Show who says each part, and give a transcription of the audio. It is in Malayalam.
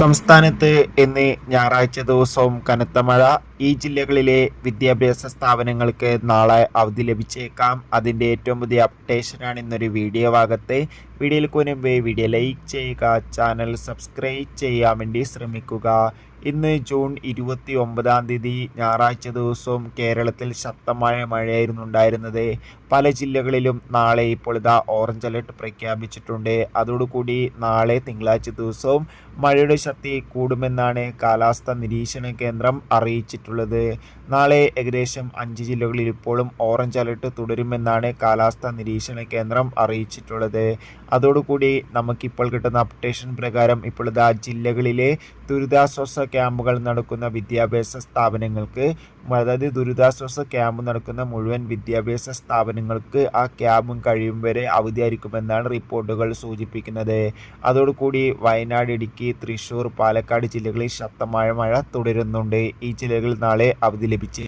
Speaker 1: സംസ്ഥാനത്ത് ഇന്ന് ഞായറാഴ്ച ദിവസവും കനത്ത മഴ. ഈ ജില്ലകളിലെ വിദ്യാഭ്യാസ സ്ഥാപനങ്ങൾക്ക് നാളെ അവധി ലഭിച്ചേക്കാം. അതിൻ്റെ ഏറ്റവും പുതിയ അപ്ഡേഷനാണ് ഇന്നൊരു വീഡിയോ ഭാഗത്ത്. വീഡിയോയിൽ മുൻപ് വീഡിയോ ലൈക്ക് ചെയ്യുക, ചാനൽ സബ്സ്ക്രൈബ് ചെയ്യാൻ വേണ്ടി ശ്രമിക്കുക. ഇന്ന് ജൂൺ 29 ഞായറാഴ്ച ദിവസവും കേരളത്തിൽ ശക്തമായ മഴയായിരുന്നു ഉണ്ടായിരുന്നത്. പല ജില്ലകളിലും നാളെ ഇപ്പോൾ ഓറഞ്ച് അലർട്ട് പ്രഖ്യാപിച്ചിട്ടുണ്ട്. അതോടുകൂടി നാളെ തിങ്കളാഴ്ച ദിവസവും മഴയുടെ ശക്തി കൂടുമെന്നാണ് കാലാവസ്ഥാ നിരീക്ഷണ കേന്ദ്രം അറിയിച്ചിട്ടുള്ളത്. നാളെ ഏകദേശം 5 ജില്ലകളിൽ ഇപ്പോഴും ഓറഞ്ച് അലർട്ട് തുടരുമെന്നാണ് കാലാവസ്ഥാ നിരീക്ഷണ കേന്ദ്രം അറിയിച്ചിട്ടുള്ളത്. അതോടുകൂടി നമുക്കിപ്പോൾ കിട്ടുന്ന അപ്ഡേഷൻ പ്രകാരം ഇപ്പോൾ ജില്ലകളിലെ ദുരിതാശ്വാസ ക്യാമ്പുകൾ നടക്കുന്ന വിദ്യാഭ്യാസ സ്ഥാപനങ്ങൾക്ക്, അതായത് ദുരിതാശ്വാസ ക്യാമ്പ് നടക്കുന്ന മുഴുവൻ വിദ്യാഭ്യാസ സ്ഥാപനങ്ങൾക്ക് ആ ക്യാമ്പും കഴിയും വരെ അവധിയായിരിക്കുമെന്നാണ് റിപ്പോർട്ടുകൾ സൂചിപ്പിക്കുന്നത്. അതോടുകൂടി വയനാട്, ഇടുക്കി, തൃശ്ശൂർ, പാലക്കാട് ജില്ലകളിൽ ശക്തമായ മഴ തുടരുന്നുണ്ട്. ഈ ജില്ലകളിൽ നാളെ അവധി ലഭിച്ചു.